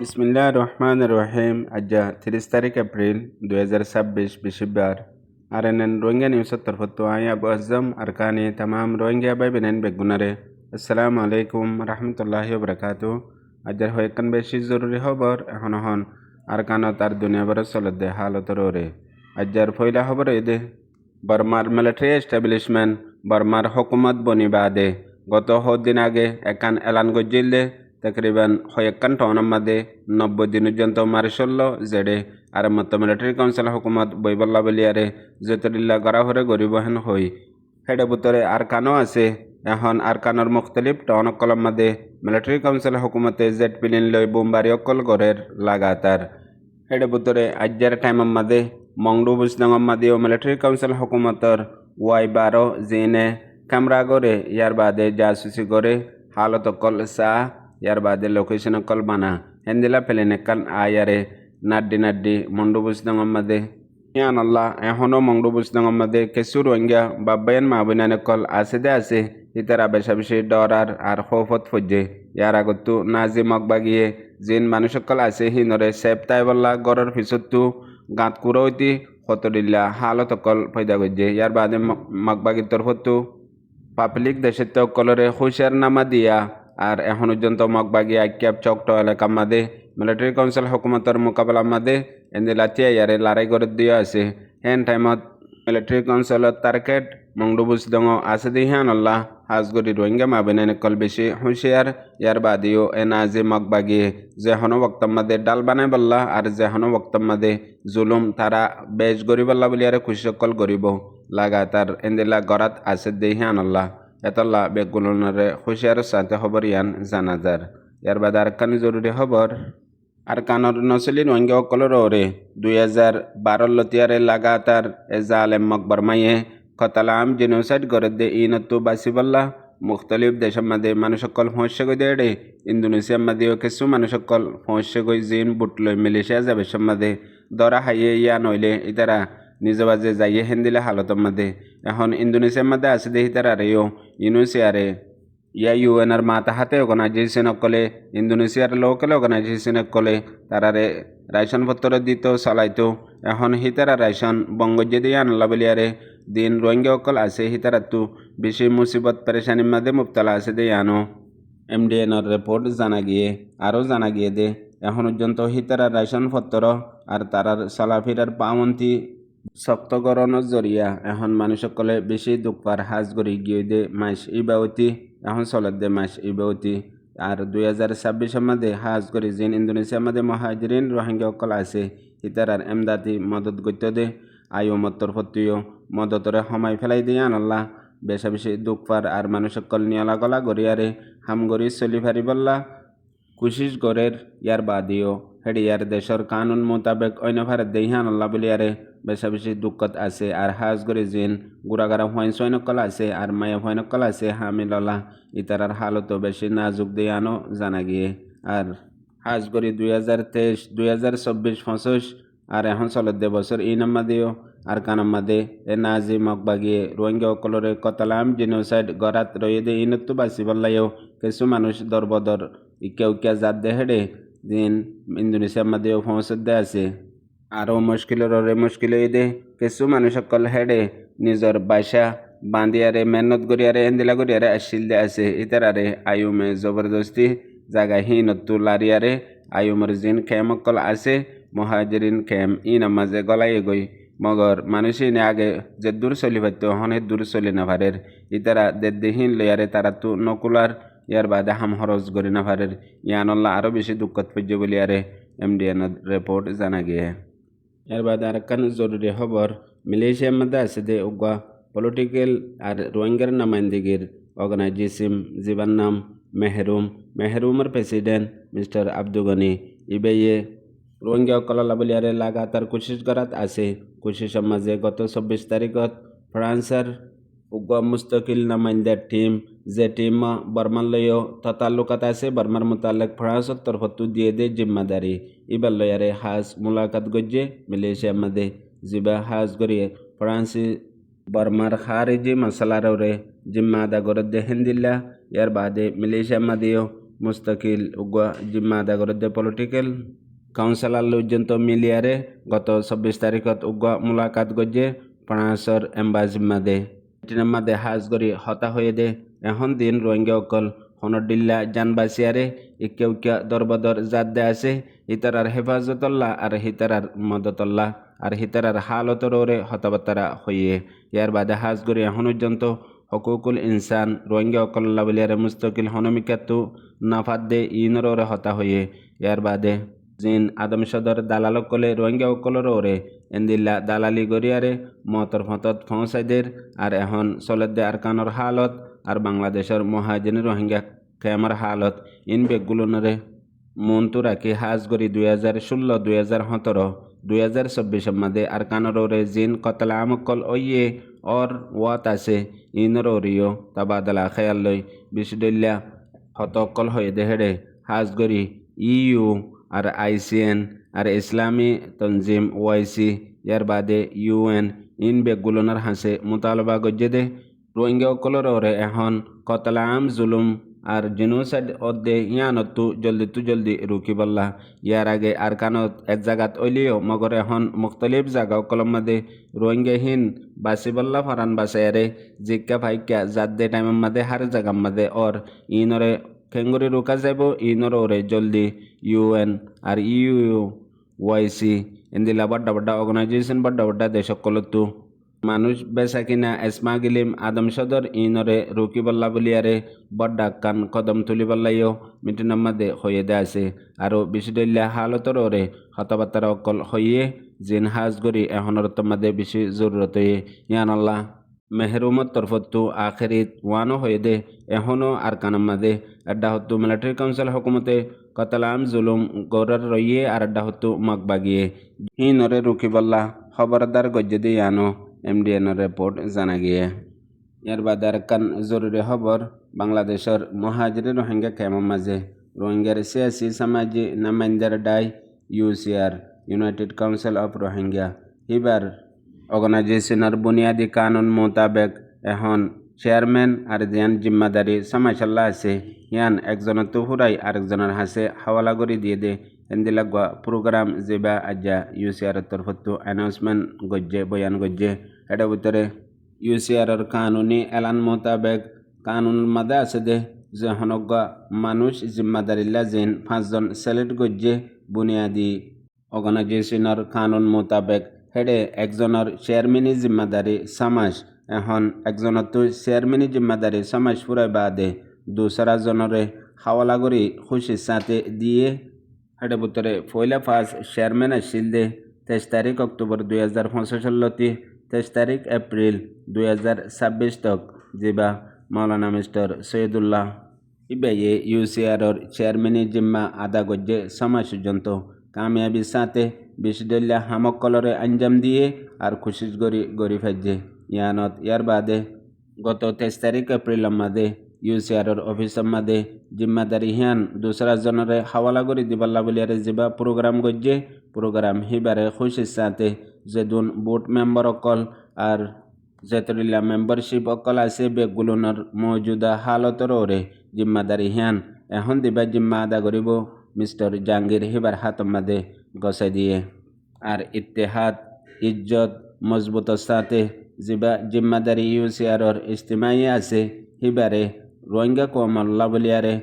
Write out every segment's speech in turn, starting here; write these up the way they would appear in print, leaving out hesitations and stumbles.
বিসমিল্লাহ রহমান রহিম আজ্জা 30 তারিখ এপ্রিল 2026 বৃহস্পতিবার আরএনএন রোহিঙ্গা নিউজ তরফতো আই আবু আজম আরকানি তামাম রোহিঙ্গা বাই বেনেন বেগুনারে আসসালামু আলাইকুম রহমতুল্লাহি ওবরাকাতু আজ্জার হয়েকান বেশি জরুরি খবর এখন হন আরকানত আর দুনিয়া বড় চলতে হালতর ওরে আজ্জার ফয়লা খবর এদে বর্মার মিলিটারি এস্টাবলিশমেন্ট বর্মার হুকুমত বনিবাদে গত দিন আগে একান এলান গজ্জিলে তকরিবান হয়েকান টনের মাদে 90 দিন পর্যন্ত মারিশল্য জেডে আর মতো মিলিটারি কাউন্সিল হুকুমত বইবল্লা বলিয়ারে জেতরিল্লা গড়া হরে গরিবহেন হই হেডে বুতরে আরকানও আছে এখন আরকানোর মুখতলিফ টন কলম মাদে মিলিটারি কাউন্সিল হুকুমতে জেট পিলিন লই বোমবারি অকল গড়ের লাগাতার হেডে বুতরে আজ্জার টাইম মাদে মংডু বুসদাঙ্গম মাদিও মিলিটারি কাউন্সিল হুকুমতর Y12 জিনে ক্যামেরা গড়ে ইয়ার বাদে জাসুসি গড়ে হালত অকল সা ইয়ার বাদে লোকেশন অকল বানা হেন্দিলা পেলেন কান আয়ারে নাড্ডি মংডু বুসদাঙ্গম মাদে ইয়ান আল্লাহ এখনো মংডু বুসদাঙ্গম মাদে কেসু রোহিঙ্গা বাব্বায়ান মাহবুনান কল আছে ইতারা বেশা বেশি ডরার আর খৌফত ফজ্জে ইয়ার আগতো নাজি মগবাগিয়ে জিন মানুষ সকল আছে হিনরে সেপ তাই বল্লা গড়ের পিছতো গাঁত কুড়াইতি হতরিল্লা হালত অকল ফয়দা গজ্জে ইয়ার বাদে মগবাগির তরফতো পাবলিক দেশের কলরে হুশিয়ার নামা দিয়া আর এখন পর্যন্ত মগবাগি আইক্যাপ চকট এলাকা মাদে মিলিটারি কাউন্সিল হুকুমতর মোকাবেলা মাদে এনে লাতিয়া ইয়ারে লড়াই করে দিয়া আছে হেন টাইমত মিলিটারি কাউন্সিলত টার্গেট মংডুবুস দঙ আছে দি হ্যান আল্লাহ হাজগরি রোহিঙ্গা মাবেন কল বেশি হুশিয়ার ইয়ার বাদিও এনাজি মগবাগি যেহনো বক্তম মাদে ডাল বানাই বললা আর যেহনো বক্তম মাদে জুলুম তারা বেশ গরিব আল্লাহ বলিয়ারে খুশি সকল গরিব লাগাতার এন্দিলা গরাত আছে দি হ্যান আল্লাহ এতল্লা বেগুলনরে হুশিয়ার সাথে খবর ইয়ান জানাজার ইয়ার বাদে আর কানি জরুরি খবর আর কানর নসলি রোহিঙ্গা অকলর ওরে 2012 লতিয়ারে লাগাতার জালেম মকবর মাইয়ে কতালাম জেনোসাইড করে দে ইনতো বাসিবল্লা মুখতলিফ দেশের মাঝে মানুষ সকল ফসে গই দেড়ে ইন্দোনেশিয়ার মাঝেও কিছু মানুষ সকল ফসে গই জিন বুটলই মালয়েশিয়া যাবে সব মাঝে দরা হাইয়ে ইয়া নইলে ইতারা নিজ বাজে যাইয়ে হেন্দিলে হালতের মাঝে এখন ইন্দোনেশিয়ার মাঝে আছে দেখি তারা রেও ইউনুসিয়ারে ইয়া ইউএনআর মাতা হাতে অর্গানাইজেশন কলে ইন্দোনেশিয়ার লোকাল অর্গানাইজেশন কলে তারারে রাইশন পত্র দিত চালাইতো এখন হিতারা রাইশন বঙ্গজ্জে দিয়ে আনলা বলিয়ারে দিন রোহিঙ্গা অকল আছে হিতারাতো বেশি মুসিবত পেরেশানির মাঝে মুবতলা আছে দিয়ে আনো এমডিএনর রিপোর্ট জানা গিয়ে আরও জানা গিয়ে দে এখন পর্যন্ত হিতারা রাইশন পত্র আর তারার চলাফেরার পামন্তি শক্তকরণের জরিয়া এখন মানুষ সকলে বেশি দুঃখপার হাজ গড়ি গিয়ে দে মাস ইবাউতি এখন চলত দে মাস ইবাউতি আর 2026 মাঝে হাজ গড়ি জিন ইন্দোনেশিয়ার মাঝে মহাজিরিন রোহিঙ্গা অকল আছে হিতারার এমদাতি মদত গত্য দে আয়ু মত্তর ফত্তিও মদতরে সময় ফেলাই দিয়ে আনল্লা বেশা বেশি দুঃখপার আর মানুষ সকল নিয়লা গলা গড়িয়ারে হাম গড়ি চলি ফারি বললা কুশিস গড়ের ইয়ার বাদিও হেডি ইয়ার দেশের কানুন মোতাবেক অন্য ভারত দেহান আল্লাহ বলিয়ারে বেশা বেশি দুঃখত আছে আর হাজ গড়ি জিন গুড়াগাড়া হইন সৈনকল আছে আর মায়া হইনকল আছে হামিল্লাহ ইতারার হালতো বেশি নাজুক দেয়ানো জানা গিয়ে আর হাজ গড়ি 2023 2024 25 আর এখন চলত দে বছর ইনাম্মা দিও আর কানাম্মা দে এ নাজি মগবাগিয়ে রোহিঙ্গা অকলরে কতালাম জেনোসাইড গরাত রয়ে দে ইনতো বাসি বললাইও কিছু মানুষ দরবদর ইকা জাত দে হেডে দিন ইন্দোনেশিয়ার মাঝেও পৌঁছত দে আছে আরও মুশকিল দে কিছু মানুষ সকল হেডে নিজের বাসা বান্দিয়ারে মেহনত করিয়ারে এন্দিলা করিয়ারে আসিল দে আছে ইতারারে আয়ুমে জবরদস্তি জাগা হিনত্তু লারিয়ারে আয়ুমর জিন খেম অকল আছে মহাজরিন খেম ইনা মাঝে গলাই গই মগর মানুষই নে আগে যে দূর চলি পারতো হনে দূর চলি না পারের ইতারা দেহিন লইয়ারে তারা তো নকুলার ইয়ার বাদে হাম খরচ করি না পারের ইয়ানল্লাহ আরও বেশি দুঃখত পড়ছে বলি আরে এমডিএন রিপোর্ট জানা গিয়ে এর বাদে আর কান জরুরি খবর মালয়েশিয়ার মধ্যে আছে দে উগা পলিটিক্যাল আর রোহিঙ্গার নামাইন্দিগির অর্গানাইজেশন জীবন নাম মেহরুমের প্রেসিডেন্ট মিস্টার আব্দুল গনি ইবেয়ে রোহিঙ্গা কলালা বলিয়ারে লাগাতার কোশিশ করাত আছে কোশিশের মাঝে গত 24 তারিখত ফ্রান্সের উগ্র মুস্তকিল নামাইন্দার টিম যে টিম বর্মার লইও ততাল্লুকাত আছে বর্মার মোতালেক ফ্রান্সের তরফতো দিয়ে দে জিম্মাদারি ইবার লয়ারে হাজ মুলাকাত গজ্জে মালয়েশিয়ার মাঝে জিবা হাজ গড়িয়ে ফ্রান্সি বর্মার খারিজি মশলার জিম্মা আদা করে দে হিন্দিল্লা ইয়ার বাদে মালয়েশিয়ার মাঝেও মুস্তাকিল উগা জিম্মা আদা করে দে পলিটিক্যাল কাউন্সিলর পর্যন্ত মিলিয়ারে গত 24 তারিখত উগা মুলাকাত গজ্জে পানাসর এম্বা জিম্মা দে এটিনের মাদে হাজ গরি হতা হয়ে দে এখন দিন রোহিঙ্গা অকল হনডিল্লা জানবাসিয়ারে ইকে উকা দরবদর জাত দে আছে হিতারার হেফাজতল্লাহ আর হিতারার মদতল্লাহ আর হিতারার হালতর ওরে হতাবাতারা হইয়ে ইয়ার বাদে হাজ গরি এখন পর্যন্ত হকুকুল ইনসান রোহিঙ্গা অকল্লা বলিয়ারে মুস্তাকিল হনমিকাতু নাফাত দে ইনর ওরে হতা হইয়ে ইয়ার বাদে জিন আদম সদর দালালক কলে রোহিঙ্গা অকলর ওরে এন্দিল্লা দালালি গরিয়ারে মতর ফতত ফৌসাইদের আর এখন সলেদে আরকানর হালত আর বাংলাদেশের মহাজিন রোহিঙ্গা ক্যামার হালত ইন বেগগুলোনরে মন্তু রাখি হাজ গরি 2016 2017 2024 মাদে আরকানর ওরে জিন কতলা আমকল ওইয়ে और ওয়াত আছে ইনর ওরিও তাবাদলা খেয়াল লই বিশুদল্লা হতকল হয়ে দেহেড়ে হাজ গরি you R ICN R Islami তনজিম OIC ইয়ার বাদে UN ইন বেগগুলোনার হাসে মুতালবা গজ্জে দে রোহিঙ্গা অকলর ওরে এখন কতলা আম জুলুম আর জেনোসাইড অদ্দে ইয়ানতু জলদি রুকি বল্লা ইয়ার আগে আরকানত এক জায়গাত ওইলিও মগর এখন মুখতলিফ জায়গা অকলম মাদে রোহিঙ্গাহীন বাসিবল্লা ফরান বাসায়ারে জিক্কা ফাইক্কা জাত দে টাইমের মাদে হার জায়গার মাদে ওর ইনরে খেঙ্গুরি রুকা যাব ইনর ওরে জলদি UN আর OIC ইন্দিলা বড্ডা অর্গানাইজেশন বড্ডা দেশকলতু মানুষ বেচা কিনা এসমাগিলিম আদম সদর ইনরে রুকিবল্লা বলিয়ারে বড্ডা কান কদম তুলিবল্লাইও মিটিনের মাদে হয়ে দে আছে আর বিশুদল্লা হালতর ওরে হতবার্তার অকল হইয়ে জিন হাজ গরি এখনর মাদে বেশি জরুরত হয়ে ইয়ানল্লাহ মেহরুমত তরফতু আখেরিত ওয়ানো হয়ে দে এখনও আর কানাম মাদে আড্ডা হত্তু মিলিটারি কাউন্সিল হুকুমতে কতলাম জুলুম গৌরর রইয়ে আর আড্ডা হত্তু মগবাগিয়ে হিনরে রুকিবল্লা খবরদার গজ্জে দিয়ে আনো MDN রিপোর্ট জানা গিয়ে ইয়ার বাদে আরেকখান জরুরি খবর বাংলাদেশের মহাজির রোহিঙ্গা ক্যাম্পের মাঝে রোহিঙ্গার সিয়াসি সামাজিক নামাইন্দার ডাই UCR united council of Rohingya হিবার অর্গানাইজেশনের বুনিয়াদী কানুন মোতাবেক এখন চেয়ারম্যান আর জিয়ান জিম্মাদারি সামাইশাল্লাহ আছে ইয়ান একজনের তো হুরাই আরেকজনের হাসে হাওয়ালা করে দিয়ে দে এন্দিলাগুয়া প্রোগ্রাম যেবা আজ্জা UCR তরফতু অ্যানাউন্সমেন্ট গজ্জে বয়ান গজ্জে এটার ভিতরে UCR কানুনি এলান মোতাবেক কানুন মাদে আছে দে যে হনগা মানুষ জিম্মাদারিল্লা জিন 5 জন সিলেক্ট গজ্জে বুনিয়াদী অর্গানাইজেশনের কানুন মোতাবেক হেডে একজনের চেয়ারম্যানি জিম্মাদারি সামাজ এখন একজনের তো চেয়ারম্যানি জিম্মাদারি সামাজ ফুরাই বাদে দুসরা জনরে হাওয়ালা করি খুশির সাথে দিয়ে হেডে ভিতরে পয়লা ফার্স্ট চেয়ারম্যান আসছিল দে 23 তারিখ অক্টোবর 2025 23 তারিখ এপ্রিল 2026 তক যেবা মাওলানা মিস্টার সৈয়দুল্লাহ ইবাইয়ে UCR চেয়ারম্যানি জিম্মা আদা গজ্জে সমাজ পর্যন্ত কামিয়াবির সাথে বিশুদল্লা হামকলরে আঞ্জাম দিয়ে আর খুশিস গরি ফেজে ইয়ানত ইয়ার বাদে গত 23 তারিখ এপ্রিল মাদে UCR অফিসের মাদে জিম্মাদারি হিয়ান দুসরা জনরে হাওয়ালা করে দিবাল্লা বলিয়ারে যেবা প্রোগ্রাম গজ্জে প্রোগ্রাম হিবারে খুশির সাথে যেদুন বোর্ড মেম্বার অকল আর যেতরিল্লা মেম্বারশিপ অকল আছে বেগুলোনার মৌজুদা হালতর ওরে জিম্মাদারি হিয়ান এখন দিবা জিম্মা আদা করিব মিস্টার জাহাঙ্গীর হিবার হাতর মাদে গসাই দিয়ে আর ইত্তেহাদ ইজ্জত মজবুতর সাথে যেবা জিম্মাদারি UCR ইজতিমাই আছে হিবারে রোহিঙ্গা কমল্লা বলিয়ারে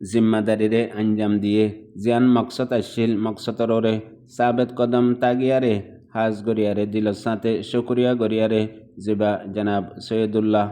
জিম্মাদারিরে আঞ্জাম দিয়ে জিয়ান মকসদ আসছিল মকসদর ওরে সাবেত কদম তাগিয়ারে হাজ গরিয়ারে দিলর সাথে শুক্রিয়া গরিয়ারে যেবা জনাব সৈয়দুল্লাহ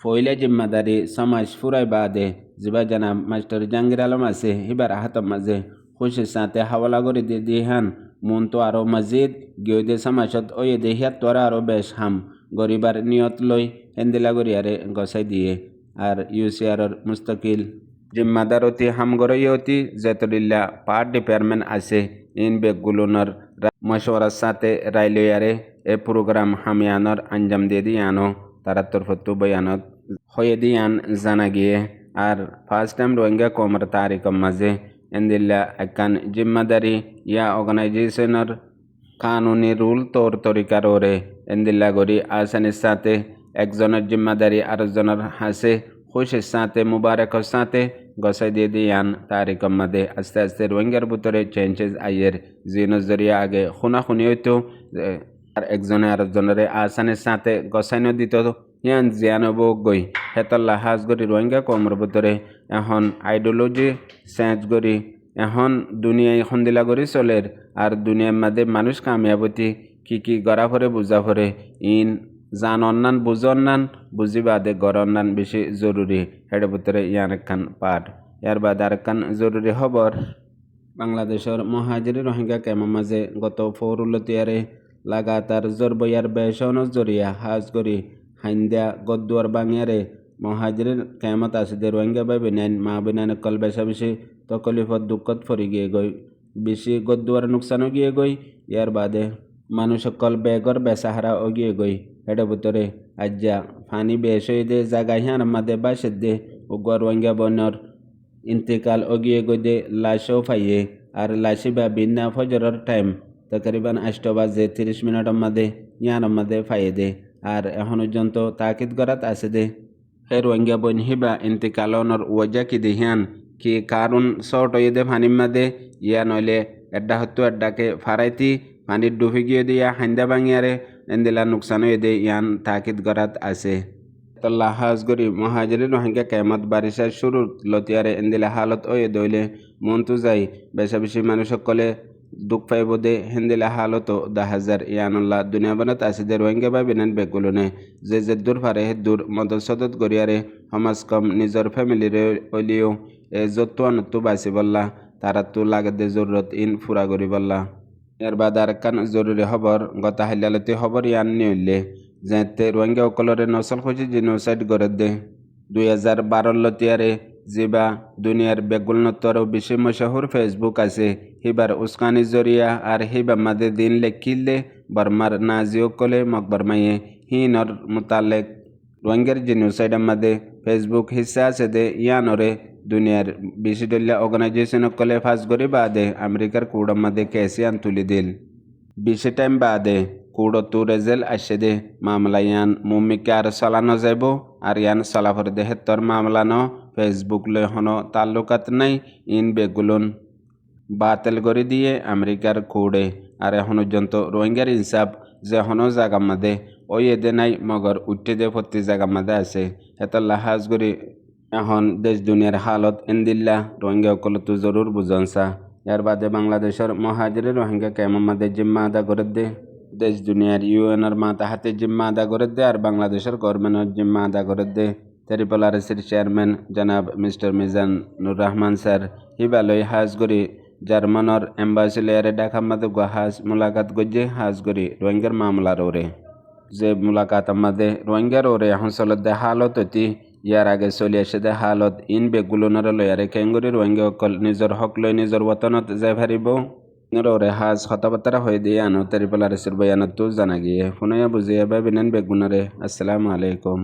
ফইলা জিম্মাদারি সমাজ ফুরাই বাদে যেবা জনাব মাস্টার জাহাঙ্গীর আলম আছে হিবার হাতর মাঝে খুশির সাথে হাওয়ালা করে দিয়ে হান মন তো আরও মজিদ গিয়ে দে সমাজত ওয়ে দেহিয়াত তোরা আরও বেশ হাম গরিবার নিয়ত লই হেন্দিলা গরিয়ারে গসাই দিয়ে আর UCR মুস্তাকিল জিম্মাদারতি হামগরয়তি যেতরিল্লা পার ডিপার্টমেন্ট আছে ইন বেগুলোনার মশওয়ারার সাথে রাইলিয়ারে এ প্রোগ্রাম হামিয়ানোর আঞ্জাম দিয়ে দিয়ানো তারা তরফতু বয়ানত হয়ে দিয়ান জানা গিয়ে আর ফার্স্ট টাইম রোহিঙ্গা কমর তারিখের মাঝে এন্দিল্লা একান জিম্মাদারি ইয়া অর্গানাইজেশনের কানুনি রুল তোর তরিকার ওরে এন্দিল্লা গরি আসানির সাথে একজনের জিম্মাদারি আরেকজনের হাসে খুশির সাথে মুবারকের সাথে গসাই দিয়ে দিয়ান তারিখের মধ্যে আস্তে আস্তে রোহিঙ্গার ভিতরে চেঞ্জেস আইয়ের যে নজরিয়া আগে খুনাখুনি হইতো আর একজনে আরেকজনের আসানের সাথে গসাইন দিত ইয়ান জিয়ানব গই হেতল্লা হাজ গরি রোহিঙ্গা কমর ভিতরে এখন আইডিওলজি চেঞ্জ করি এখন দুনিয়ায় খন্দিলা করি চলের আর দুনিয়ার মধ্যে মানুষ কামিয়াবতি কি গড়া ফরে বুঝা ফরে ইন জান অন্যান বুঝ অন্যান বুঝি বাদে গড় অন্যান বেশি জরুরি হেড ভিতরে ইয়ান একখান পাঠ ইয়ার বাদে আর একখান জরুরি খবর বাংলাদেশের মহাজিরি রোহিঙ্গা কেমন মাঝে গত ফৌরুলতিয়ারে লাগাতার জোরবইয়ার বেসন জরিয়া হাজ করি হাইন্দা গদ্দুয়ার বাঙিয়ারে মহাজিরের কেমত আসিদে রোহিঙ্গা বাই বিনাইন মা বিনাইন কল বেশা বেশি তকলিফত দুঃখত ফরি গিয়ে গই বেশি গদ্দুয়ার নুকসানও গিয়ে গই ইয়ার বাদে মানুষ কল বেগর বেসাহারা ও গিয়ে গই হেডে ভিতরে আজ্জা ফানি বেশ হয়ে দে জাগা হিয়ান মাদে বাসে দে ও গর রোহিঙ্গা বনর ইন্তেকাল ও গিয়ে গই দে লাশও ফাইয়ে আর লাশি বা বিনা ফজরের টাইম তকরিবান 8 বাজে 30 মিনিটের মধ্যে ইয়ান মধ্যে ফাইয়ে দে আর এখন পর্যন্ত তাকিদ করাত আছে দে হে রোহিঙ্গা বন হিবা ইন্তেকালনর ওজা কি দেহিয়ান কি কারণ শর্ট হয়ে দে ফানির মধ্যে ইয়া নইলে এড্ডা হতো এড্ডাকে ফারাইতি পানির ডুবে গিয়ে দিয়া হান্দা ভাঙিয়ারে এন্দিলা নুকসান হয়ে দে ইয়ান তাকিদ করাত আছে তল্লা হাজ গরি মহাজিরি রোহিঙ্গা কেমত বারিশা শুরু লতিয়ারে এন্দিলা হালত ওয়ে দইলে মন তো যাই বেশা বেশি মানুষ সকলে দুঃখ পাইব দে হেন্দিলা হালত 10,000 ইয়ানুল্লাহ দুনিয়া বানাত আছে দে রোহিঙ্গা বা বিনান বেগুলনে যে দূর পারে হে দূর মদত সদত গরিয়ারে সমাজ কম নিজের ফ্যামিলিরে হইলেও এ যত তো বাঁচি বললা তারা তো লাগে দে জরুরত ইন ফুরা করি বললা এর বাদ আর কান জরুরি খবর গত হাইলালতি খবর ইয়ান নিউলে যেতে রোহিঙ্গা অকলরে নসল খুঁজি জিনোসাইড করে দে 2012 লতিয়ারে যেবা দুনিয়ার বেগুলনতরও বেশি মশহুর ফেসবুক আছে হিবার উস্কানি জরিয়া আর হিবা মাদে দিন লেখিলে বর্মার নাজিও কলে মকবর মাইয়ে হিনর মোতালেক রোহিঙ্গার জিনোসাইডের মাদে ফেসবুক হিসা আছে দে ইয়ানরে দুনিয়ার বেশি ডলিয়া অর্গানাইজেশন কলে ফাঁস করে বাদে আমেরিকার কুড়ার মাদে কেসিয়ান তুলি দিল বেশি টাইম বাদে কুড়ো তু রেজেল আসে দে মামলা ইয়ান মুমিকে আর চালানো যাব আর ইয়ান চলাফর দেহে তোর মামলা ন ফেসবুক লই হনো তাল্লুকাত নাই ইন বেগুলুন বাতিল করে দিয়ে আমেরিকার কুড়ে আর এখন পর্যন্ত রোহিঙ্গার ইনসাফ যে হনো জায়গা মাদে ওই এদে নাই মগর উঠে দে প্রতি জায়গা মাদে আছে এত লাহাজ করি এখন দেশ দুনিয়ার হালত এন্দিল্লা রোহিঙ্গা সকল তো জরুর বুঝনসা ইয়ার বাদে বাংলাদেশের মহাজিরি রোহিঙ্গা কেমন মাদে জিম্মা আদা করে দে দেশ দুনিয়ার ইউএনের মাথা হাতে জিম্মা আদা করে দে আর বাংলাদেশের গভর্নমেন্টের জিম্মা আদা করে দে ট্রিপল আরএসির চেয়ারম্যান জনাব মিস্টার মিজান নুর রহমান স্যার হিবালয় হাজ করি জার্মানর এম্বাসি লেয়ারে ঢাকা মাদে হাজ মুলাকাত গজ্জে হাজ করি রোহিঙ্গার মামলার ওরে যে মুলাকাত আমাদের রোহিঙ্গার ওরে এখন চলত দে হালত অতি ইয়ার আগে চলি আসে দে হালত ইন বেগুলনের লয়ারে কেঙ্গুরি রোহিঙ্গা অকল নিজের হক লই নিজের বতনত যাই পারিব ওরে হাজ কথাবার্তা হয়ে দিয়ে আনো ট্রিপল আরএসির বয়ানত জানা গিয়ে শুনাইয়া বুঝিয়া বা বিনান বেগুনারে আসসালামু আলাইকুম।